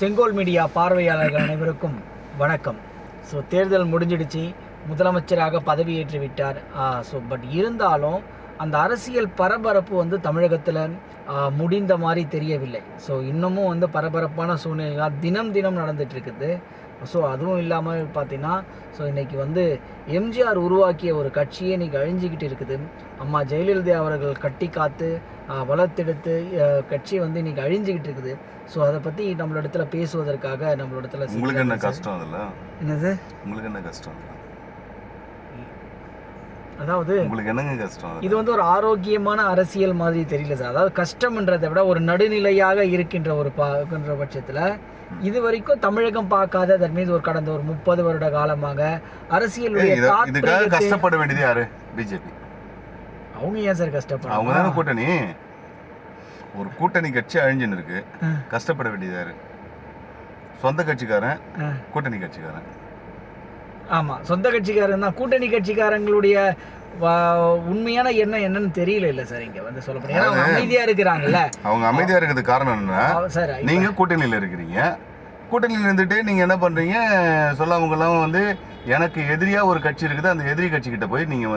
செங்கோல் மீடியா பார்வையாளர்கள் அனைவருக்கும் வணக்கம். ஸோ தேர்தல் முடிஞ்சிடுச்சு, முதலமைச்சராக பதவியேற்று விட்டார். பட் இருந்தாலும் அந்த அரசியல் பரபரப்பு வந்து தமிழகத்தில் முடிந்த மாதிரி தெரியவில்லை. ஸோ இன்னமும் பரபரப்பான சூழ்நிலைகளாக தினம் நடந்துட்டு இருக்குது. ஸோ அதுவும் இல்லாமல் பார்த்தீங்கன்னா இன்றைக்கி எம்ஜிஆர் உருவாக்கிய ஒரு கட்சியே இன்றைக்கி அழிஞ்சிக்கிட்டு இருக்குது. அம்மா ஜெயலலிதா அவர்கள் கட்டி காத்து வளர்த்தெடுத்து கட்சி இன்றைக்கி அழிஞ்சிக்கிட்டு இருக்குது. ஸோ அதை பற்றி நம்மளிடத்துல பேசுவதற்காக நம்மளிடத்துல உங்களுக்கு என்ன கஷ்டம் அதில்? என்னது உங்களுக்கு என்ன கஷ்டம்? அதாவது உங்களுக்கு என்னங்க கஷ்டம்? இது ஒரு ஆரோக்கியமான அரசியல் மாதிரி தெரியல சார். அதாவது கஷ்டம்ன்றதை விட ஒரு நடுநிலையாக இருக்கின்ற ஒரு பட்சத்தில் இது வரைக்கும் தமிழகம் பார்க்காத, தட் மீன்ஸ் ஒரு கடந்த ஒரு 30 வருட காலமாக அரசியலுடைய கஷ்டப்பட வேண்டியது யாரு? பிஜேபி. அவங்க ஏன் சார் கஷ்டப்படுறாங்க? அவங்க தானே கூட்டணி. ஒரு கூட்டணி கட்சி அழிஞ்சுன்னு இருக்கு, கஷ்டப்பட வேண்டியது யாரு? சொந்த கட்சிக்காரன், கூட்டணி கட்சிக்காரன். ஆமா, சொந்த கட்சிக்காரன் தான். கூட்டணி கட்சிக்காரங்களுடைய உண்மையான எண்ணம் என்னன்னு தெரியல இல்ல சார். இங்க சொல்ல போனா அவங்க அமைதியா இருக்கிறாங்கல்ல. அவங்க அமைதியா இருக்கிறது காரணம் என்ன? சார் நீங்க கூட்டணியில இருக்கிறீங்க, கூட்டணியில இருந்துட்டு நீங்க என்ன பண்றீங்க? சொல்லாமலாம் எனக்கு எதிரியா ஒரு கட்சி இருக்குது, அந்த எதிரி கட்சி கிட்ட போய் நீங்க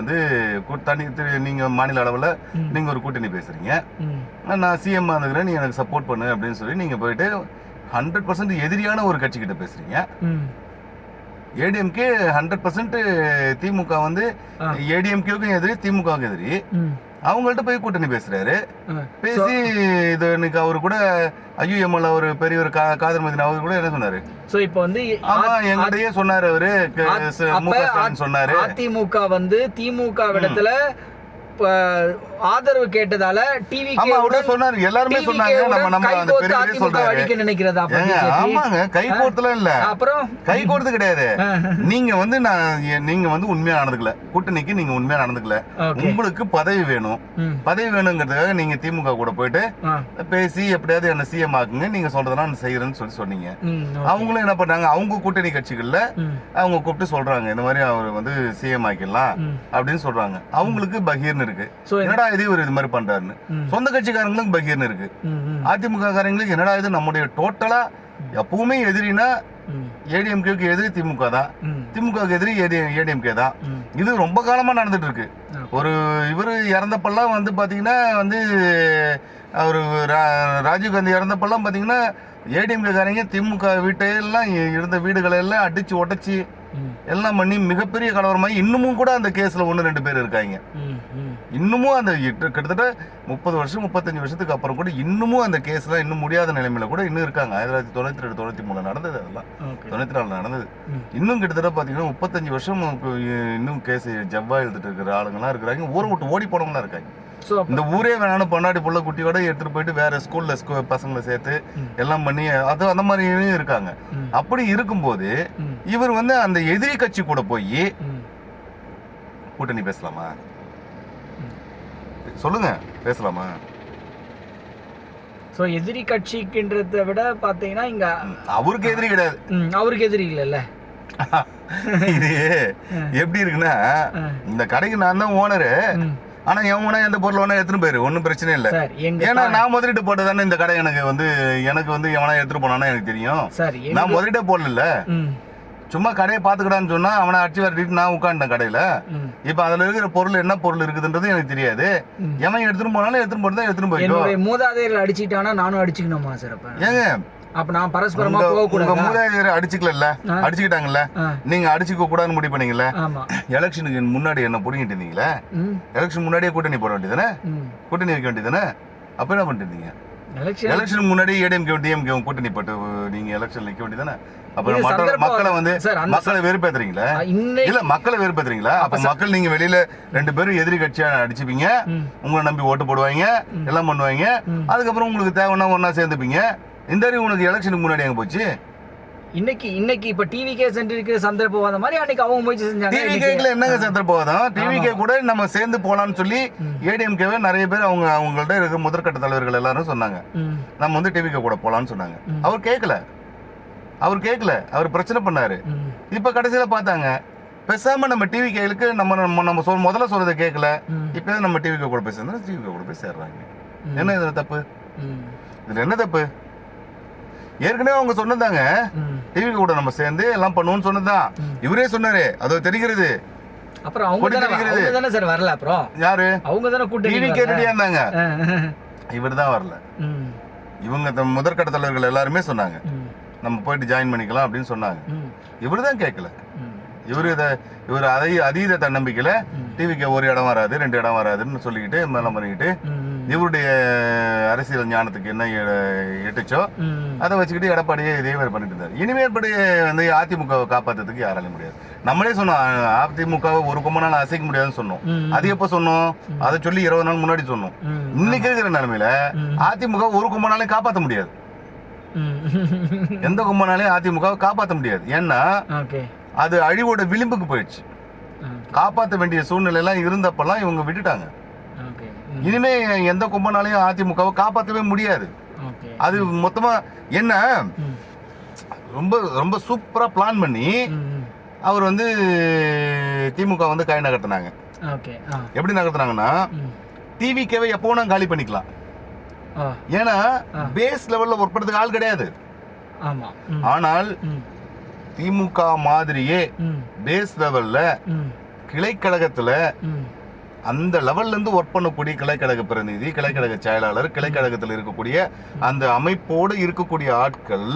நீங்க மாநில அளவுல நீங்க ஒரு கூட்டணி பேசுறீங்க. நான் சிஎம் வந்துக்கிறேன், நீ எனக்கு சப்போர்ட் பண்ணு அப்படின்னு சொல்லி நீங்க போயிட்டு 100% எதிரியான ஒரு கட்சி கிட்ட பேசுறீங்க. ஏடிஎம்கே 100% திமுக ஏடிஎம்கேவுக்கும் எதிரி, திமுகவுக்கும் எதிரி. அவங்கள்ட்ட போய் கூட்டணி பேசுறாரு. பேசி இது இன்னைக்கு அவரு கூட ஐயுஎம்எல் ஒரு பெரிய ஒரு காதர் மதினா அவர் கூட என்ன சொன்னாரு? சோ இப்போ ஆமா எங்கிட்டயே சொன்னாரு அவரு, சொன்னாரு அதிமுக திமுக இடத்துல ஆதரவு கேட்டதால டிவி சொன்னாரு, எல்லாருமே சொன்னாங்க. நம்ம அந்த பெரிய சொல்றாரு நினைக்கிறதா? ஆமாங்க, கை கோர்த்துல இல்ல, அப்புறம் கை கோர்த்து கிடையாது. நீங்க உண்மையா நடந்துக்கல, கூட்டணிக்கு நீங்க உண்மையா நடந்துக்கல. உங்களுக்கு பதவி வேணும், பதவி வேணுங்கிறதுக்காக நீங்க திமுக கூட போயிட்டு பேசி எப்படியாவது என்ன சிஎம் ஆக்குங்க, நீங்க சொல்றதெல்லாம் நான் செய்யறேன்னு சொல்லி சொன்னீங்க. அவங்களும் என்ன பண்றாங்க, அவங்க கூட்டணி கட்சிகள்ல அவங்க கூப்பிட்டு சொல்றாங்க, இந்த மாதிரி அவர் சிஎம் ஆக்கிடலாம் அப்படின்னு சொல்றாங்க. அவங்களுக்கு பகீர்னு இருக்கு, என்னடா இது ஒரு இது மாதிரி பண்றாருன்னு. சொந்த கட்சிக்காரங்களுக்கு பகீர்னு இருக்கு. அதிமுக காரங்களுக்கு என்னடா இது, நம்முடைய டோட்டலா எப்பவுமே எதிரினா ஏடிஎம்கேக்கு எதிரி திமுக தான், திமுகவுக்கு எதிரி ஏடிஎம்கே தான். இது ரொம்ப காலமா நடந்துட்டு இருக்கு. ஒரு இவரு இறந்தப்பெல்லாம் பாத்தீங்கன்னா அவரு ராஜீவ்காந்தி இறந்தப்பெல்லாம் பாத்தீங்கன்னா ஏடிஎம்கே காரங்க திமுக வீட்டையெல்லாம் இருந்த வீடுகளை எல்லாம் அடிச்சு உடைச்சி எல்லாம் பண்ணி மிகப்பெரிய கலவரமாகி இன்னமும் கூட அந்த கேஸ்ல 1-2 பேர் இருக்காங்க. இன்னமும் அந்த கிட்டத்தட்ட 30 வருஷம் 35 வருஷத்துக்கு அப்புறம் கூட இன்னமும் அந்த கேஸ்ல இன்னும் முடியாத நிலைமையில கூட இன்னும் இருக்காங்க. 1992-93 நடந்தது, அதெல்லாம் 94 நடந்தது. இன்னும் கிட்டத்தட்ட பாத்தீங்கன்னா 35 வருஷம் இன்னும் கேஸ் ஜவ்வா எழுதிட்டு இருக்கிற ஆளுங்கெல்லாம் இருக்கிறாங்க. ஊரை விட்டு ஓடி போனவங்களாம் இருக்காங்க. இந்த ஊரே வேணாலும் பொன்னாடி புள்ள குட்டியோட எடுத்துட்டு போயிட்டு வேற ஸ்கூல்ல பசங்களை சேர்த்து எல்லாம் பண்ணி அது அந்த மாதிரி இருக்காங்க. அப்படி இருக்கும்போது இவர் அந்த எதிரி கட்சி கூட போய் கூட்டணி பேசலாமா? சொல்லுங்க, பேசலாமா? சோ எதிரி கட்சிக்குன்றத விட பாத்தீங்கன்னா இங்க அவருக்கு எதிரி கிடையாது, அவருக்கு எதிரி இல்லல்ல. இது எப்படி இருக்குன்னா, இந்த கடைக்கு நான் தான் ஓனரு, ஆனா எவனா எந்த பொருள் வேணா எடுத்துன்னு போயிரு, ஒன்னும் பிரச்சனை இல்ல. ஏன்னா நான் முதலீட்டு போட்டதானே இந்த கடை எனக்கு எனக்கு எவனா எடுத்துட்டு போனானா எனக்கு தெரியும். நான் முதலீட்டே போடல, சும்மா கடையை பாத்துக்கிட்டான்னு சொன்னா அவனை அடிச்சு வரட்டிட்டு நான் உட்காந்துட்டேன் கடையில. இப்ப அதுல இருக்கிற பொருள் என்ன பொருள் இருக்குதுன்றது எனக்கு தெரியாது. எவன் எடுத்துட்டு போனாலும் எடுத்துட்டு போட்டு தான் எடுத்துட்டு போயிடும். மூதாதையர்கள் அடிச்சுட்டானா நானும் அடிச்சுக்கணுமா சார்? ஏங்க அப்ப நான் பரஸ்பரமா போக கூடாது. மூதாதையர் அடிச்சுக்கல, அடிச்சுக்கிட்டாங்கல்ல, நீங்க அடிச்சுக்க கூடாதுன்னு முடிவு பண்ணீங்கல்ல. எலெக்ஷனுக்கு முன்னாடி என்ன புடிங்கிட்டு இருந்தீங்களே, எலெக்ஷன் முன்னாடியே கூட்டணி போட வேண்டியதானே, கூட்டணி வைக்க வேண்டியதானே. அப்ப என்ன பண்ணிட்டு இருந்தீங்க? எலெக்ஷன் முன்னாடி ஏடிஎம்கே டிஎம்கே கூட்டணி போட்டு நீங்க எலெக்ஷன் நிக்க வேண்டியதானே. அப்புறம் மக்களை வெறுப்பேத்துறீங்களா? இல்ல மக்களை வெறுப்பேத்துறீங்களா? அப்ப மக்கள் நீங்க வெளியில 2 பேரும் எதிரி கட்சியா அடிச்சுப்பீங்க, உங்களை நம்பி ஓட்டு போடுவாங்க, எல்லாம் பண்ணுவாங்க. அதுக்கப்புறம் உங்களுக்கு தேவைன்னா ஒன்னா சேர்ந்துப்பீங்க. இந்த உனக்கு எலெக்ஷனுக்கு முன்னாடி எங்க போச்சு? இன்னைக்கு இப்ப டிவிகே சென்றிருக்கிற சந்தர்ப்பவாதம் மாதிரி அன்னைக்கு அவங்க முயற்சி செஞ்சாங்க. டிவிகேல என்னங்க சந்தர்ப்பவாதம்? டிவிகே கூட நம்ம சேர்ந்து போலாம்னு சொல்லி ஏடிஎம்கேவே நிறைய பேர் அவங்கள்ட்ட இருக்க முதற்கட்ட தலைவர்கள் எல்லாரும் சொன்னாங்க, நம்ம டிவிகே கூட போலாம்னு சொன்னாங்க. அவர் கேட்கல, அவர் பிரச்சனை பண்ணாரு. இப்ப கடைசியில பார்த்தாங்க, பேசாம நம்ம டிவிகேலுக்கு நம்ம முதல்ல சொல்றதை கேட்கல, இப்ப நம்ம டிவிகே கூட போய் சேர்ந்தா டிவிகே கூட போய் சேர்றாங்க. என்ன இதுல தப்பு? இதுல என்ன தப்பு? ஏற்கனவே அவங்க சொன்னதாங்க, டிவி கூட நம்ம சேர்ந்து எல்லாம் பண்ணுவோம்னு சொன்னதுதான். இவரே சொன்னாரு, அதோ தெரிகிறது. அப்புறம் அவங்க தானே சார் வரல. அப்புறம் யாரு? அவங்க தானே கூட்டணி டிவிக்கே ரெடியா இருந்தாங்க. இவர் தான் வரல. இவங்க முதற்கட்ட தலைவர்கள் எல்லாருமே சொன்னாங்க நம்ம போயிட்டு ஜாயின் பண்ணிக்கலாம் அப்படின்னு சொன்னாங்க. இவரு தான் கேட்கல. இவர் அதீத தன்னம்பிக்கையில டிவிக்கு ஒரு இடம் வராது 2 இடம் வராதுன்னு சொல்லிக்கிட்டு மேலம் பண்ணிக்கிட்டு இவருடைய அரசியல் ஞானத்துக்கு என்ன எட்டுச்சோ அதை வச்சுக்கிட்டு எடப்பாடியே இதே மாதிரி பண்ணிட்டு இருந்தாரு. இனிமேற்படி வந்து அதிமுகவை காப்பாத்துறதுக்கு யாராலையும் முடியாது. நம்மளே சொன்னோம் அதிமுகவை ஒரு கொம்பனால அசைக்க முடியாதுன்னு சொன்னோம். அது எப்ப சொன்னோம்? அதை சொல்லி 20 நாள் முன்னாடி சொன்னோம். இன்னைக்கு இருக்கிற நிலைமையில அதிமுக ஒரு கொம்பனாலையும் காப்பாற்ற முடியாது. எந்த கொம்பனாலையும் அதிமுகவை காப்பாற்ற முடியாது. ஏன்னா அது அழிவோட விளிம்புக்கு போயிடுச்சு. காப்பாற்ற வேண்டிய சூழ்நிலை எல்லாம் இருந்தப்பெல்லாம் இவங்க விட்டுட்டாங்க. இனிமே எந்த கொம்பனாலையும் அதிமுகவை காப்பாற்றவே முடியாது. அது மொத்தமா என்ன ரொம்ப ரொம்ப சூப்பரா பிளான் பண்ணி அவர் வந்து திமுக வந்து கை நகர்த்தினாங்க. எப்படி நகர்த்தினாங்கன்னா டிவிக்கவே எப்போ வேணா காலி பண்ணிக்கலாம். ஏன்னா பேஸ் லெவல்ல ஒர்க் பண்றதுக்கு ஆள் கிடையாது. ஆனால் திமுக மாதிரியே பேஸ் லெவல்ல கிளைக்கழகத்துல அந்த லெவல்ல இருந்து ஒர்க் பண்ணக்கூடிய கிளைக்கழக பிரதிநிதி, கிளைக்கழக செயலாளர், கிளைக்கழகத்தில் இருக்கக்கூடிய அந்த அமைப்போடு இருக்கக்கூடிய ஆட்கள்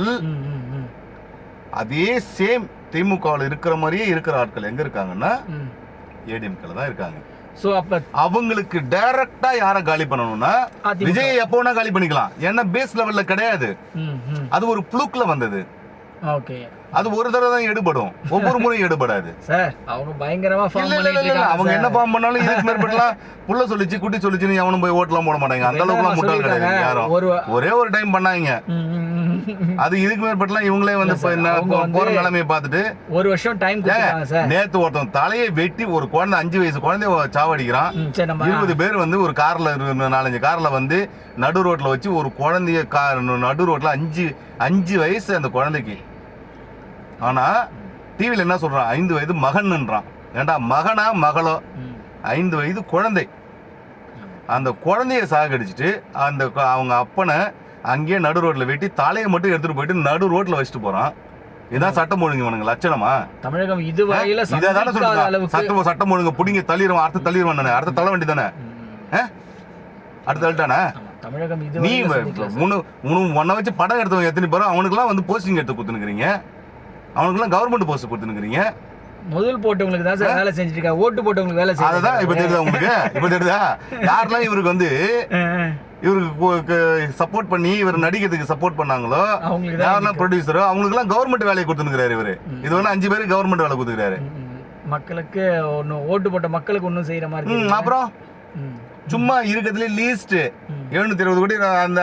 அதே சேம் திமுகவில் இருக்கிற மாதிரியே இருக்கிற ஆட்கள் எங்க இருக்காங்கன்னா ஏடிஎம்கேல தான் இருக்காங்க. சோ அப்ப அவங்களுக்கு டைரக்டா யாரை காலி பண்ணணும்னா விஜய் எப்போ வேணா காலி பண்ணிக்கலாம். ஏன்னா பேஸ் லெவல்ல கிடையாது. அது ஒரு புளுக்ல வந்தது. அது ஒரு தடவை தான் எடுபடும், ஒவ்வொரு முறையும் எடுபடாது. சார் அவங்க பயங்கரமா ஃபார்ம் பண்ணிட்டு இருக்காங்க. அவங்க என்ன ஃபார்ம் பண்ணாலும் இதுக்கு மேற்பட்டலாம் புள்ள சொல்லிச்சு குட்டி சொல்லிச்சுன்னு எவனும் போய் ஓட்டலாம் போட மாட்டாங்க. அந்த அளவுக்குலாம் முட்டாள் கிடையாது யாரும். ஒரே ஒரு டைம் பண்ணாங்க. அது இதுக்கு மேற்பட்டலாம் இவங்களே வந்து போற நிலைமையை பார்த்துட்டு ஒரு வருஷம் டைம் கொடுத்தாங்க சார். நேத்து ஒருத்தன் தலையை வெட்டி ஒரு குழந்தை 5 வயசு குழந்தைய சாவடிக்கிறான். 20 பேர் வந்து ஒரு கார்ல 4-5 கார்ல வந்து நடு ரோட்ல வச்சு ஒரு குழந்தைய நடு ரோட்ல 5 வயசு அந்த குழந்தைக்கு. ஆனா டிவில என்ன சொல்றான்? 5 வயது மகன்ன்றான். ஏண்டா மகனா மகளோ? 5 வயது குழந்தை. அந்த குழந்தைய சாகடிச்சுட்டு அந்த அவங்க அப்பனை அங்கேயே நடு ரோட்ல வெட்டி தலையை மட்டும் எடுத்துட்டு போயிட்டு நடு ரோட்ல வச்சுட்டு போறான். இதான் சட்டம் ஒழுங்கு இவனுங்க லட்சணமா? தமிழகம் இதுவரையில இதான சொல்றாங்க. சட்டம் ஒழுங்கு புடிங்க தள்ளிடுவான். அடுத்த தள்ளிடுவான். அடுத்த தள்ள வேண்டி தானே? அடுத்த தள்ளிட்டானே. தமிழகம் நீ 1 வச்சு படம் எடுத்தவங்க எத்தனை பேரும் அவனுக்குலாம் வந்து போஸ்டிங் எடுத்து கொடுத்துனுக்குறீங்க. அவனுக்குலாம் கவர்மெண்ட் போஸ்ட் கொடுத்துனுக்குறீங்க. முதல் போட்டவங்களுக்கு தான் சார் வேலை செஞ்சுட்டு இருக்கா. ஓட்டு போட்டவங்களுக்கு வேலை செய்ய. அதுதான் இப்ப தெரியுதா உங்களுக்கு? இப்ப தெரியுதா யாரெல்லாம் இவருக்கு வந்து இவருக்கு சப்போர்ட் பண்ணி இவர் நடிக்கிறதுக்கு சப்போர்ட் பண்ணாங்களோ, யாரெல்லாம் ப்ரொடியூசரோ அவங்களுக்குலாம் கவர்மெண்ட் வேலையை கொடுத்துனுக்குறாரு இவரு. இது வந்து 5 பேருக்கு கவர்மெண்ட் வேலை கொடுத்துக்கிறாரு. மக்களுக்கு ஒன்னும் ஓட்டு போட்ட மக்களுக்கு ஒன்னும் செய்யற மாதிரி. அப்புறம் சும்மா இருக்கிறதுல லீஸ்ட் 720 கோடி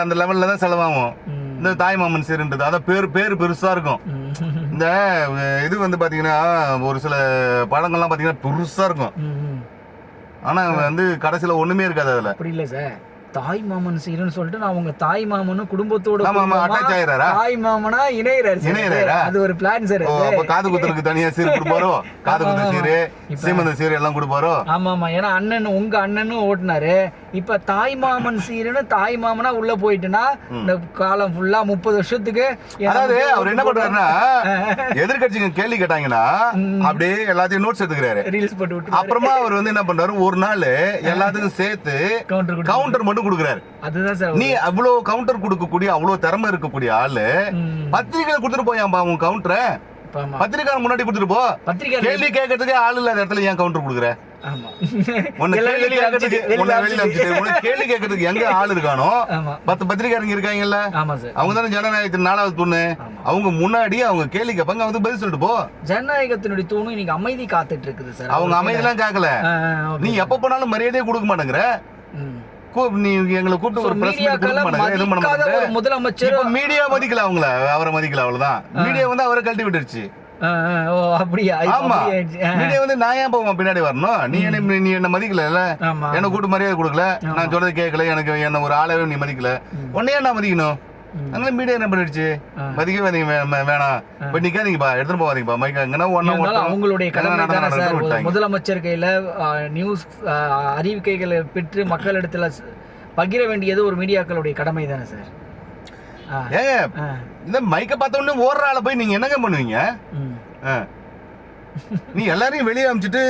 அந்த லெவல்ல தான் செலவாகும். இந்த தாய்மாமன் சீருன்றது அதான் பேரு பெருசா இருக்கும். இந்த இது வந்து பாத்தீங்கன்னா ஒரு சில படங்கள்லாம் பாத்தீங்கன்னா பெருசா இருக்கும். ஆனா வந்து கடைசியில ஒண்ணுமே இருக்காது அதுல. அப்படி இல்ல சார். தாய் மாமன் சீருன்னு சொல்லிட்டு நான் உங்க தாய் மாமனும் குடும்பத்தோட தாய் மாமனா இணையறாரு. அது ஒரு பிளான் சார். காது குத்துறதுக்கு தனியா சீர் கொடுப்பாரோ? காது குத்து சீரு, சீமந்த சீரு எல்லாம் கொடுப்பாரோ? ஆமா ஆமா. ஏன்னா அண்ணன் உங்க அண்ணனும் ஓட்டுனாரு. இப்ப தாய் மாமன் சீருன்னு தாய் மாமனா உள்ள போயிட்டுனா இந்த காலம் ஃபுல்லா 30 வருஷத்துக்கு. அதாவது அவர் என்ன பண்றாருன்னா எதிர்கட்சிங்க கேள்வி கேட்டாங்கன்னா அப்படியே எல்லாத்தையும் நோட்ஸ் எடுத்துக்கிறாரு, ரீல்ஸ் போட்டு விட்டு. அப்புறமா அவர் வந்து என்ன பண்றாரு, ஒரு நாள் எல்லாத்துக்கும் சேர்த்து கவுண்டர் மட்டும் கொடுக்குறாரு. அதுதான் சார். நீ அவ்வளவு கவுண்டர் கொடுக்கக்கூடிய அவ்வளவு திறமை இருக்கக்கூடிய ஆளு பத்திரிகையில கொடுத்துட்டு போயாம்பா உன் கவுண்டரை. பத்திரிக்காரன் முன்னாடி கொடுத்துட்டு போ. கேள்வி கேட்கறதுக்கே ஆள் இல்லாத இடத்துல ஏன் கவுண்டர் கொடுக்குற? கேள்வி கேட்கறதுக்கு எங்க ஆள் இருக்கானோ 10 பத்திரிக்காரங்க இருக்காங்கல்ல, அவங்க தானே ஜனநாயகத்தின் 4வது தூணு. அவங்க முன்னாடி அவங்க கேள்வி கேட்பாங்க, அவங்க பதில் சொல்லிட்டு போ. ஜனநாயகத்தினுடைய தூணு இன்னைக்கு அமைதி காத்துட்டு இருக்குது சார். அவங்க அமைதியெல்லாம் கேட்கல. நீ எப்ப போனாலும் மரியாதையே கொடுக்க மாட்டேங்கிற. நீ எங்களை கூப்பிட்டு ஒரு பிரஸ் மீட் கொடுக்க மாட்டேங்க. முதலமைச்சர் மீடியா மதிக்கல, அவங்கள அவரை மதிக்கல, அவ்வளவுதான். மீடியா வந்து அவரை கழட்டி விட்டுருச்சு. அப்படியா? ஆமா. மீடியா வந்து நான் ஏன் போவேன் பின்னாடி வரணும்? நீ என்ன மதிக்கல, என்ன கூட்டு மரியாதை கொடுக்கல, நான் சொல்றது கேட்கல, எனக்கு என்ன ஒரு ஆளவே நீ மதிக்கல, உன்னையே நான் மதிக்கணும். அதனால மீடியா என்ன பண்ணிடுச்சு, மதிக்கவே வேணாம், இப்ப நிக்காதீங்கப்பா, எடுத்துட்டு போவாதீங்கப்பா மைக்காங்கன்னா அவங்களுடைய கடமை. முதலமைச்சர் கையில நியூஸ் அறிவிக்கைகளை பெற்று மக்களிடத்துல பகிர வேண்டியது ஒரு மீடியாக்களுடைய கடமை தானே சார். ஏங்க இந்த மைக்க பார்த்த உடனே ஓடுற ஆளை போய் நீங்க என்னங்க பண்ணுவீங்க? நீ எல்லாரையும் வெளியே அமிச்சிட்டு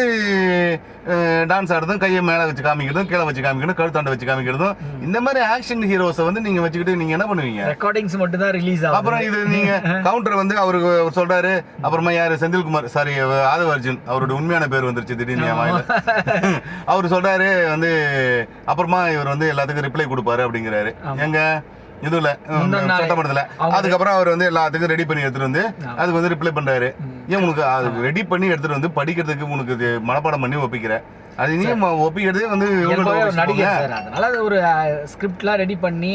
டான்ஸ் ஆடுறதும், கையை மேலே வச்சு காமிக்கிறதும், கீழே வச்சு காமிக்கிறதும், கழுத்தாண்டை வச்சு காமிக்கிறதும், இந்த மாதிரி ஆக்ஷன் ஹீரோஸை வந்து நீங்க வச்சுக்கிட்டு நீங்க என்ன பண்ணுவீங்க? ரெக்கார்டிங்ஸ் மட்டும் தான் ரிலீஸ் ஆகும். அப்புறம் இது நீங்க கவுண்டர் வந்து அவருக்கு சொல்றாரு, அப்புறமா யாரு செந்தில்குமார், சாரி ஆதவ அர்ஜுன், அவரோட உண்மையான பேர் வந்துருச்சு திடீர்னு என் வாயில. அவரு சொல்றாரு வந்து அப்புறமா இவர் வந்து எல்லாத்துக்கும் ரிப்ளை கொடுப்பாரு அப்படிங்கிறாரு. எங்க இதுல சட்டமன்றத்துல அதுக்கப்புறம் அவர் வந்து எல்லாத்துக்கும் ரெடி பண்ணி எடுத்துட்டு வந்து அதுக்கு வந்து ரிப்ளை பண்றாரு. ஏன் உனக்கு அது ரெடி பண்ணி எடுத்துட்டு வந்து படிக்கிறதுக்கு உனக்கு மனப்பாடம் பண்ணி ஒப்பிக்கிற? அது நீ ஒப்பிக்கிறதே வந்து நடிகர் சார், அதனால ஒரு ஸ்கிரிப்ட்லாம் ரெடி பண்ணி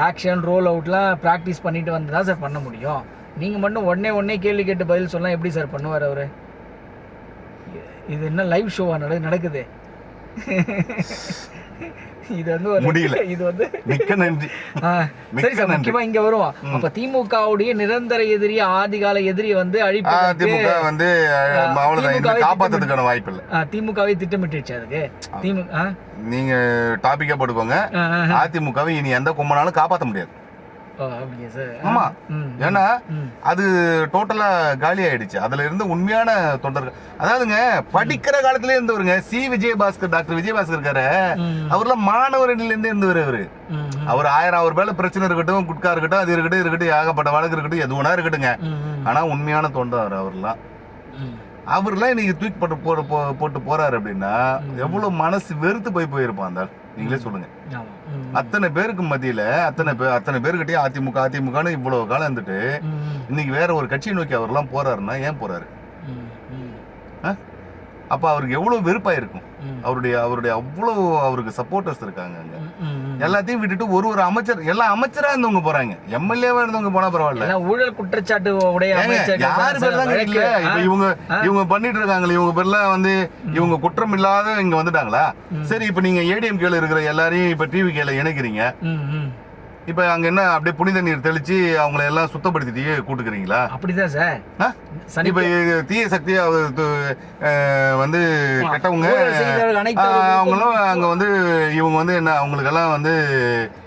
ஆக்ஷன் ரோல் அவுட்லாம் ப்ராக்டிஸ் பண்ணிட்டு வந்து தான் சார் பண்ண முடியும். நீங்க மட்டும் உடனே கேள்வி கேட்டு பதில் சொன்னா எப்படி சார் பண்ணுவார் அவரு? இது என்ன லைவ் ஷோவா நடக்குது? இது வந்து முடியல. இது வந்து மிக்க நன்றி. சரி சார், முக்கியமா இங்க வருவோம். அப்ப திமுகவுடைய நிரந்தர எதிரி, ஆதிகால எதிரி வந்து அழிப்பு. திமுக வந்து காப்பாத்துறதுக்கான வாய்ப்பு இல்ல. திமுகவை திட்டமிட்டுச்சு அதுக்கு. திமுக நீங்க டாபிக்கா போட்டுக்கோங்க. அதிமுகவை இனி எந்த கும்பனாலும் காப்பாற்ற முடியாது. ஆமா, ஏன்னா அது டோட்டலா காலி ஆயிடுச்சு. அதுல இருந்து உண்மையான தொண்டர்கள், அதாவதுங்க படிக்கிற காலத்துல இருந்தவருங்க சி விஜயபாஸ்கர், டாக்டர் விஜயபாஸ்கர் இருக்காரு, அவர்லாம் மாணவரில இருந்து இருந்தவர். அவர் 1000 பேர்ல பிரச்சனை இருக்கட்டும், குட்கா இருக்கட்டும், அது இருக்கட்டும், ஏகப்பட்ட வழக்கு இருக்கட்டும், எது ஒண்ணா இருக்கட்டுங்க, ஆனா உண்மையான தொண்டர் அவர்லாம் இன்னைக்கு தூக்கி போட்டு போறாரு அப்படின்னா எவ்வளவு மனசு வெறுத்து போயிருப்பான் அந்த நீங்களே சொல்லுங்க. அத்தனை பேருக்கு மத்தியில அத்தனை பேருக்கிட்டே அதிமுகன்னு இவ்வளவு காலம் இருந்துட்டு இன்னைக்கு வேற ஒரு கட்சியை நோக்கி அவர்லாம் போறாருன்னா ஏன் போறாரு? அப்ப அவருக்கு எவ்வளவு வெறுப்பா இருக்கும். அவருடைய அவ்வளவு அவருக்கு சப்போர்ட்டர்ஸ் இருக்காங்க. எல்லாத்தையும் விட்டுட்டு ஒரு அமைச்சர், எல்லாம் அமைச்சரா இருந்தவங்க போறாங்க, எம்எல்ஏவா இருந்தவங்க போனா பரவாயில்ல. ஊழல் குற்றச்சாட்டு உடைய யாரு பேர் தான் இல்ல. இப்ப இவங்க பண்ணிட்டு இருக்காங்களே, இவங்க பேர்லாம் வந்து இவங்க குற்றம் இல்லாத இங்க வந்துட்டாங்களா? சரி, இப்ப நீங்க ஏடிஎம்கேல இருக்கிற எல்லாரையும் இப்ப டிவிகேல இணைக்கிறீங்க. இப்ப அங்க என்ன அப்படியே புனித நீர் தெளிச்சு அவங்களை எல்லாம் சுத்தப்படுத்திட்டு கூட்டுக்கிறீங்களா? அப்படிதான் சார். இப்ப தீய சக்தி வந்து கெட்டவங்க அவங்களும் அங்க வந்து இவங்க வந்து என்ன அவங்களுக்கு எல்லாம் வந்து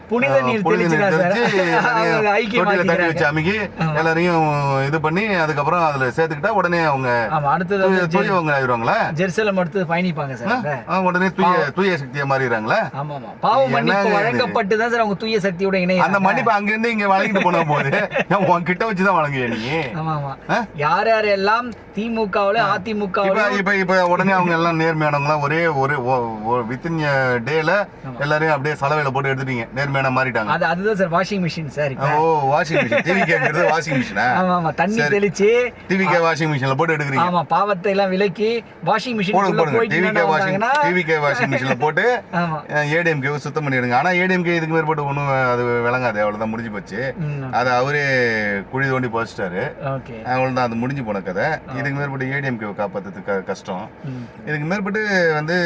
புனித நீர் தெளிச்சு தண்ணி வச்சு அமைக்கி எல்லாரையும் இது பண்ணி அதுக்கப்புறம் அதுல சேர்த்துக்கிட்டா உடனே அவங்க தூயவங்க ஆயிடுவாங்களா? ஜெருசலேம் அடுத்து பயணிப்பாங்க சார். உடனே தூய சக்தியா மாறிடுறாங்களா? பாவ மன்னிப்பு வழங்கப்பட்டு தான் சார் அவங்க தூய சக்தியோட இணைய. அந்த மன்னிப்பு அங்க இருந்து இங்க வழங்கிட்டு போன போது உன் கிட்ட வச்சுதான் வழங்குவீங்க நீ. யார் யாரெல்லாம் திமுகவுல அதிமுகவுல இப்ப உடனே அவங்க எல்லாம் நேர்மையானவங்களா ஒரே ஒரு வித்தின் டேல எல்லாரையும் அப்படியே சலவையில போட்டு எடுத்துட்டீங்க, நேர்மையான மாறிட்டாங்க. அதுதான் சார் வாஷிங் மிஷின் சார். ஓ, வாஷிங் மிஷின். டிவிகேங்கிறது வாஷிங் மிஷினா? ஆமா, தண்ணி தெளிச்சு டிவிகே வாஷிங் மிஷின்ல போட்டு எடுக்கிறீங்க. ஆமா, பாவத்தை எல்லாம் விலக்கி வாஷிங் மிஷின் டிவிகே வாஷிங் மிஷின்ல போட்டு ஏடிஎம்கே சுத்தம் பண்ணிடுங்க. ஆனா ஏடிஎம்கே இதுக்கு மேற்பட்டு ஒண்ணும் அது விளங்காது, அவ்வளவுதான் முடிஞ்சு போச்சு. அது அவரே குழி தோண்டி போச்சிட்டாரு, அவ்வளவுதான், அது முடிஞ்சு போன கதை. இதுக்கு மேற்பட்டு ஏடிஎம்கே காப்பாத்துறதுக்கு கஷ்டம். இதுக்கு மேற்பட்டு வந்து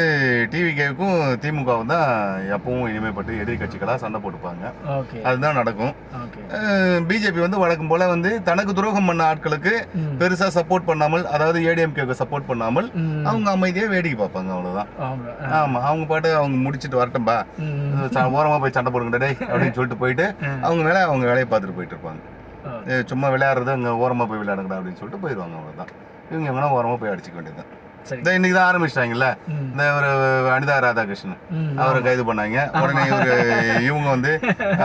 டிவிகேவுக்கும் திமுகவும் தான் எப்பவும் இனிமேப்பட்டு எதிரி கட்சிகளா சண்டை போட்டுப்பாங்க. அதுதான் நடக்கும். பிஜேபி வந்து வழக்கம் போல வந்து தனக்கு துரோகம் பண்ண ஆட்களுக்கு பெருசா சப்போர்ட் பண்ணாமல், அதாவது ஏடிஎம்கேவுக்கு சப்போர்ட் பண்ணாமல் அவங்க அமைதியா வேடிக்கை பார்ப்பாங்க, அவ்வளவுதான். ஆமா, அவங்க பாட்டு அவங்க முடிச்சுட்டு வரட்டும்பா, ஓரமா போய் சண்டை போடுங்க டேய் அப்படின்னு சொல்லிட்டு போயிட்டு அவங்க மேல அவங்க வேலையை பார்த்துட்டு போயிட்டு இருப்பாங்க. சும்மா விளையாடுறது அங்க ஓரமா போய் விளையாடுங்கடா அப்படின்னு சொல்லிட்டு போயிடுவாங்க, அவ்வளவுதான். இவங்க எங்கன்னா ஓரமா போய் அடிச்சுக்க வேண்டியதுதான். இன்னைக்கு தான் ஆரம்பிச்சிட்டாங்கல்ல இந்த ஒரு அனிதா ராதாகிருஷ்ணன், அவரை கைது பண்ணாங்க. உடனே இவங்க வந்து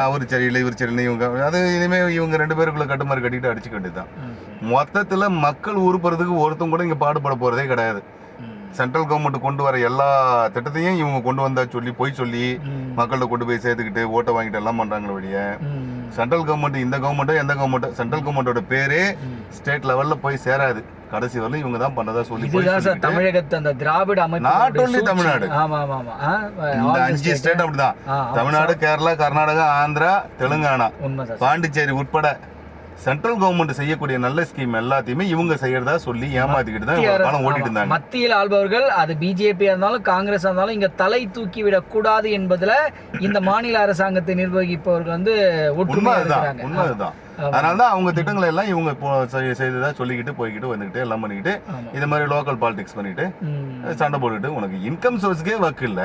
அவரு சரியில்லை இவர் சரியில்லை இவங்க, அது இனிமே இவங்க 2 பேருக்குள்ள கட்டுமாறு கட்டிட்டு அடிச்சுக்க வேண்டியதுதான். மொத்தத்துல மக்கள் உருப்புறதுக்கு ஒருத்தம் கூட இங்க பாடுபட போறதே கிடையாது. சென்ட்ரல் கவர்மெண்ட் கொண்டு வர எல்லா திட்டத்தையும் இவங்க கொண்டு வந்தா போய் சொல்லி மக்கள்கிட்ட கொண்டு போய் சேர்த்துக்கிட்டு ஓட்டை வாங்கிட்டு எல்லாம் பண்றாங்களே வழிய, சென்ட்ரல் கவர்மெண்ட் இந்த கவர்மெண்ட்டோ எந்த கவர்மெண்ட்டோ சென்ட்ரல் கவர்மெண்டோட பேரே ஸ்டேட் லெவல்ல போய் சேராது. கடைசி வரல இவங்க தான் பண்ணதா சொல்லி தமிழகத்தை அந்த திராவிட அமைப்பு, நாட் ஒன்லி தமிழ்நாடு, இந்த 5 ஸ்டேட் அப்படிதான். தமிழ்நாடு, கேரளா, கர்நாடகா, ஆந்திரா, தெலுங்கானா, பாண்டிச்சேரி உட்பட சென்ட்ரல் கவர்மெண்ட் செய்யக்கூடிய நல்ல ஸ்கீம் எல்லாத்தையுமே இவங்க செய்யறதா சொல்லி ஏமாத்திக்கிட்டு தான் காலம் ஓட்டிட்டு இருந்தாங்க. மத்தியில் ஆள்பவர்கள், அது பிஜேபி இருந்தாலும் காங்கிரஸ் இருந்தாலும் இங்க தலை தூக்கி விடக் கூடாது என்பதுல இந்த மாநில அரசாங்கத்தை நிர்வகிப்பவர்கள் வந்து உண்மைதான். அதனாலதான் அவங்க திட்டங்களை எல்லாம் இவங்க செய்ததா சொல்லிக்கிட்டு போய்கிட்டு வந்துகிட்டு எல்லாம் பண்ணிக்கிட்டு இது மாதிரி லோக்கல் பாலிடிக்ஸ் பண்ணிட்டு சண்டை போட்டுக்கிட்டு, உனக்கு இன்கம் சோர்ஸுக்கே ஒர்க் இல்ல.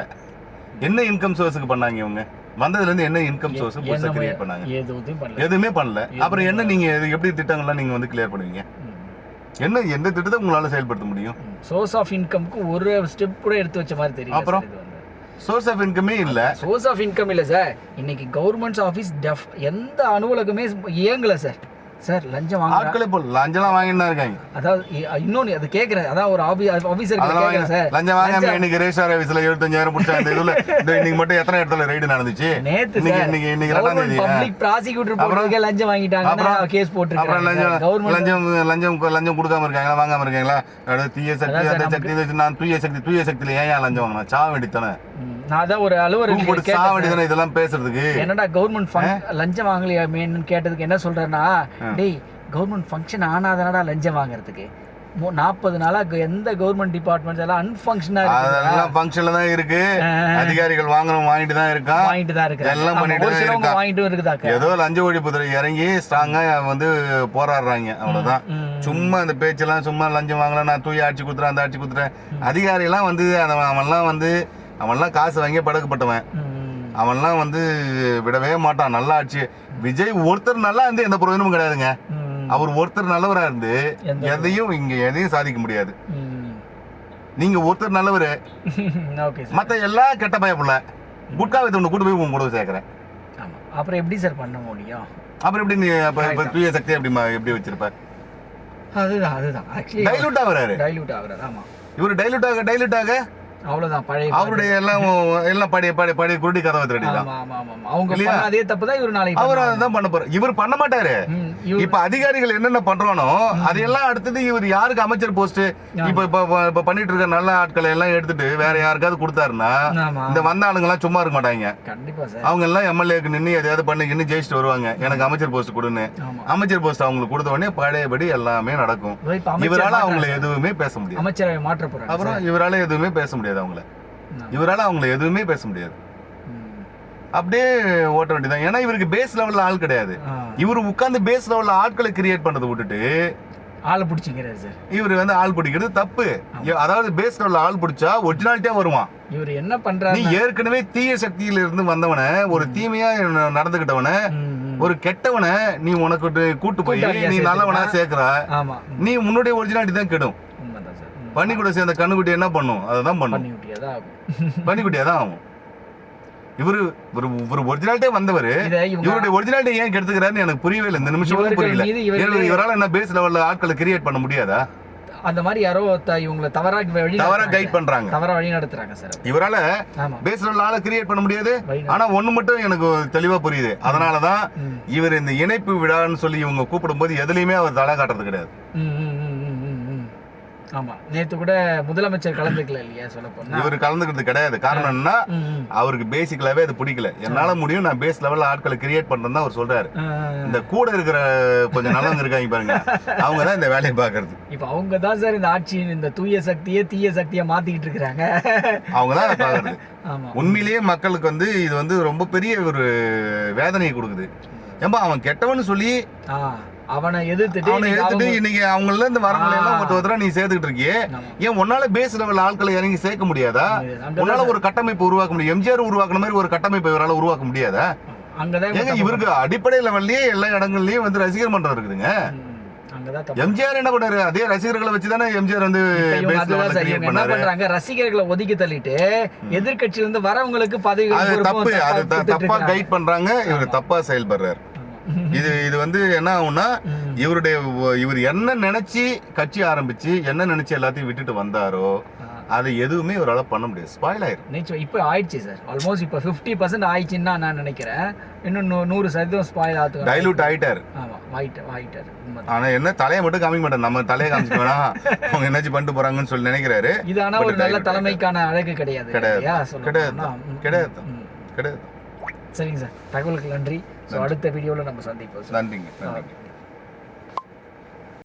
என்ன இன்கம் சோர்ஸுக்கு பண்ணாங்க இவங்க? வந்ததுல இருந்து என்ன இன்கம் சோர்ஸ் புதுசா கிரியேட் பண்ணாங்க? எதுவுமே பண்ணல. அப்புறம் என்ன நீங்க எப்படி திட்டங்கள்லாம் நீங்க வந்து கிளியர் பண்ணுவீங்க? என்ன எந்த திட்டத்தை உங்களால செயல்படுத்த முடியும்? சோர்ஸ் ஆஃப் இன்கம்க்கு ஒரு ஸ்டெப் கூட எடுத்து வச்ச மாதிரி தெரியல. அப்புறம் சோர்ஸ் ஆஃப் இன்கமே இல்ல. சோர்ஸ் ஆஃப் இன்கம் இல்ல சார். இன்னைக்கு கவர்மெண்ட் ஆபீஸ் எந்த அலுவலகமே இயங்கல சார். சார் லஞ்சம் வாங்க ஆட்களே போல லஞ்சம்லாம் வாங்கிட்டு தான் இருக்காங்க. அதாவது இன்னொன்னு அது கேக்குறேன். அதான் ஒரு ஆபீசர் கேக்குறேன் சார். லஞ்சம் வாங்காம இன்னைக்கு ரேஷன் ஆபீஸ்ல 75,000 புடிச்சா இந்த இதுல இன்னைக்கு மட்டும் எத்தனை இடத்துல ரைடு நடந்துச்சு? நேத்து இன்னைக்கு 2ஆம் தேதி பப்ளிக் ப்ராசிக்யூட்டர் போறதுக்கு லஞ்சம் வாங்கிட்டாங்க, கேஸ் போட்டுருக்காங்க. கவர்மெண்ட் லஞ்சம் கொடுக்காம இருக்காங்களா, வாங்காம இருக்காங்களா? தீய சக்தி அந்த சக்தி நான் தூய சக்தியில ஏன் லஞ்சம் வாங்கணும்? சாவ வேண்டித்தானே. நான் அதான் ஒரு அலுவலர் சாவ வேண்டியதானே இதெல்லாம் பேசுறதுக்கு. என்னடா கவர்மெண்ட் லஞ்சம் வாங்கலையா மேன்னு கேட்டதுக்கு என்ன சொல்றேன்னா, டேய் கவர்மெண்ட் ஃபங்க்ஷன் ஆனாதானடா லஞ்சம் வாங்குறதுக்கு. 40 நாளா எந்த கவர்மெண்ட் டிபார்ட்மெண்ட்ஸ் எல்லாம் அன்ஃபங்க்ஷனா இருக்கு. அதெல்லாம் ஃபங்க்ஷன்ல தான் இருக்கு. அதிகாரிகள் வாங்குறவங்க வாங்கிட்டு தான் இருக்காங்க. எல்லாம் பண்ணிட்டு தான் இருக்காங்க. வாங்கிட்டு இருக்குதாக்க. ஏதோ லஞ்ச ஒழிப்புத்துறை இறங்கி ஸ்ட்ராங்கா வந்து போராடுறாங்க. அவ்வளவுதான். சும்மா அந்த பேச்செல்லாம் சும்மா லஞ்சம் வாங்கலாம், நான் தூய ஆட்சி கொடுத்துறேன், அந்த ஆட்சி கொடுத்துறேன். அதிகாரிலாம் வந்து அவன்லாம் காசு வாங்கி பழக்கப்பட்டவன். அவன்லாம் வந்து விடவே மாட்டான். நல்ல ஆட்சி. விஜய் ஒருத்தர் நல்லா இருந்து எந்த பிரயோஜனமும் கிடையாதுங்க. அவர் ஒருத்தர் நல்லவரா இருந்து எதையும் சாதிக்க முடியாது. நீங்க ஒருத்தர் நல்லவரு, மத்த எல்லா கெட்ட பயப்புல குட்கா வைத்து ஒண்ணு கூட்டு போய் உங்க கூட சேர்க்கிறேன். அப்புறம் எப்படி சார் பண்ண முடியும்? அப்புறம் எப்படி நீ தூய சக்தி எப்படி வச்சிருப்ப? அதுதான் ஆக்சுவலி டைலூட் ஆகுறாரு. ஆமா, இவரு டைலூட் ஆக அவ்வளவுதான். பழைய அவருடைய எல்லாம் பழைய குருடி கதவை திருடிதான். அவங்க அதே தப்புதான் இவரு நாளைக்கு அவர் அதான் பண்ண போறாரு. இவர் பண்ண மாட்டாரு. இப்ப அதிகாரிகள் என்னென்ன பண்றானோ அதையெல்லாம் அடுத்தது இவர் யாருக்கு அமைச்சர் போஸ்ட் இப்ப பண்ணிட்டு இருக்க நல்ல ஆட்களை எல்லாம் எடுத்துட்டு வேற யாருக்காவது கொடுத்தாருன்னா இந்த வந்த ஆளுங்க எல்லாம் சும்மா இருக்க மாட்டாங்க. அவங்க எல்லாம் எம்எல்ஏக்கு நின்று எதையாவது பண்ணி ஜெயிச்சுட்டு வருவாங்க. எனக்கு அமைச்சர் போஸ்ட் கொடுன்னு. அமைச்சர் போஸ்ட் அவங்களுக்கு கொடுத்த உடனே பழையபடி எல்லாமே நடக்கும். இவரால அவங்களை எதுவுமே பேச முடியாது. அமைச்சரவை மாற்ற போறாங்க. அப்புறம் இவரால எதுவுமே பேச முடியாது. இவரால அவங்களை எதுவுமே பேச முடியாது. அப்படியே ஓட்ட வேண்டியதான். ஏன்னா இவருக்கு பேஸ் லெவல்ல ஆள் கிடையாது. இவரு உட்கார்ந்து பேஸ் லெவல்ல ஆட்களை கிரியேட் பண்றதை விட்டுட்டு ஆளை பிடிச்சிக்கிறாரு சார். இவரு வந்து ஆள் பிடிக்கிறது தப்பு. அதாவது பேஸ் லெவல்ல ஆள் பிடிச்சா ஒரிஜினாலிட்டியா வருவான். இவர் என்ன பண்றாரு? நீ ஏற்கனவே தீய சக்தியில இருந்து வந்தவன, ஒரு தீமையா நடந்துகிட்டவன, ஒரு கெட்டவனை நீ உனக்கு கூட்டு போய் நீ நல்லவனா சேர்க்கிற, நீ உன்னுடைய ஒரிஜினாலிட்டி தான் கெடும். பன்னிக்குட்டி சேர்ந்த கண்ணுக்குட்டி என்ன பண்ணும்? அதான் பண்ணும். பன்னிக்குட்டியா தான் ஆகும். இவரு ஒரிஜினாலிட்டியே வந்தவர். இவருடைய ஒரிஜினாலிட்டி ஏன் கெடுத்துக்கிறாருன்னு எனக்கு புரியவே இல்லை. இந்த நிமிஷம் புரியல. இவரால என்ன பேஸ் லெவல்ல ஆட்களை கிரியேட் பண்ண முடியாதா? அந்த மாதிரி யாரோ இவங்களை தவறா கைட் பண்றாங்க, தவறா வழி நடத்துறாங்க சார். இவரால பேஸ் லெவல்ல ஆளை கிரியேட் பண்ண முடியாது. ஆனா ஒண்ணு மட்டும் எனக்கு தெளிவா புரியுது. அதனாலதான் இவர் இந்த இணைப்பு விழான்னு சொல்லி இவங்க கூப்பிடும் போது எதுலயுமே அவர் தலை காட்டுறது கிடையாது. ஆமா, நேத்து கூட முதலமைச்சர் கலந்துக்கல இல்லையா? சொல்ல போனா இவர் கலந்துக்கிறது கிடையாது. காரணம் என்ன? அவருக்கு பேசிக்கலாவே அது பிடிக்கல. என்னால முடியும், நான் பேஸ் லெவல்ல ஆட்களை கிரியேட் பண்றேன்னு அவர் சொல்றாரு. இந்த கூட இருக்கிற கொஞ்சம் நல்லவங்க இருக்காங்க பாருங்க, அவங்க தான் இந்த வேலையை பாக்குறது. இப்ப அவங்க தான் சார் இந்த ஆட்சியின் இந்த தூய சக்தியை மாத்திக்கிட்டு இருக்காங்க. அவங்க தான் பாக்குறது. உண்மையிலேயே மக்களுக்கு வந்து இது வந்து ரொம்ப பெரிய ஒரு வேதனையை கொடுக்குது. ஏன்பா அவன் கெட்டவன்னு சொல்லி அவனை எதிர்த்துட்டு இன்னைக்கு அவங்கள இருந்து வரவங்களை எல்லாம் ஒருத்தர நீ சேர்த்துக்கிட்டு இருக்கியே, ஏன் உன்னால பேஸ் லெவல் ஆட்களை இறங்கி சேர்க்க முடியாதா? உன்னால ஒரு கட்டமைப்பு உருவாக்க முடியும். எம்ஜிஆர் உருவாக்குன மாதிரி ஒரு கட்டமைப்பை இவரால உருவாக்க முடியாதா? ஏங்க இவருக்கு அடிப்படை லெவல்லயே எல்லா இடங்கள்லயும் வந்து ரசிகர் மன்றம் இருக்குதுங்க. எம்ஜிஆர் என்ன பண்ணாரு? அதே ரசிகர்களை வச்சுதானே எம்ஜிஆர் வந்து என்ன பண்றாங்க? ரசிகர்களை ஒதுக்கி தள்ளிட்டு எதிர்கட்சியில இருந்து வரவங்களுக்கு பதவி. அது தப்பு. அது தப்பா கைட் பண்றாங்க. இவரு தப்பா செயல்படுறாரு. இது வந்து என்ன ஆகும்னா, இவர் என்ன நினைச்சு கட்சி ஆரம்பிச்சு என்ன நினைச்சு எல்லாத்தையும் விட்டுட்டு வந்தாரோ அது எதுவுமே இவரால பண்ண முடியாது. ஸ்பாயில் ஆயிரும். இப்போ ஆயிடுச்சு சார். ஆல்மோஸ்ட் இப்போ 50% ஆயிடுச்சுன்னு நான் நினைக்கிறேன். இன்னும் 100% ஸ்பாயில் ஆகுது. டைலூட் ஆயிட்டாரு. ஆமா, ஆயிட்டாரு. ஆனா என்ன தலையை மட்டும் காமிக்க மாட்டாரு. நம்ம தலையை காமிக்க வேணாம், அவங்க என்னாச்சு பண்ணிட்டு போறாங்கன்னு சொல்லி நினைக்கிறாரு. இது ஆனா ஒரு நல்ல தலைமைக்கான அழகு கிடையாது. கிடையாது. சரிங்க சார், தகவலுக்கு நன்றி. அடுத்த வீடியோவில் நம்ம சந்திப்போம். நன்றிங்க.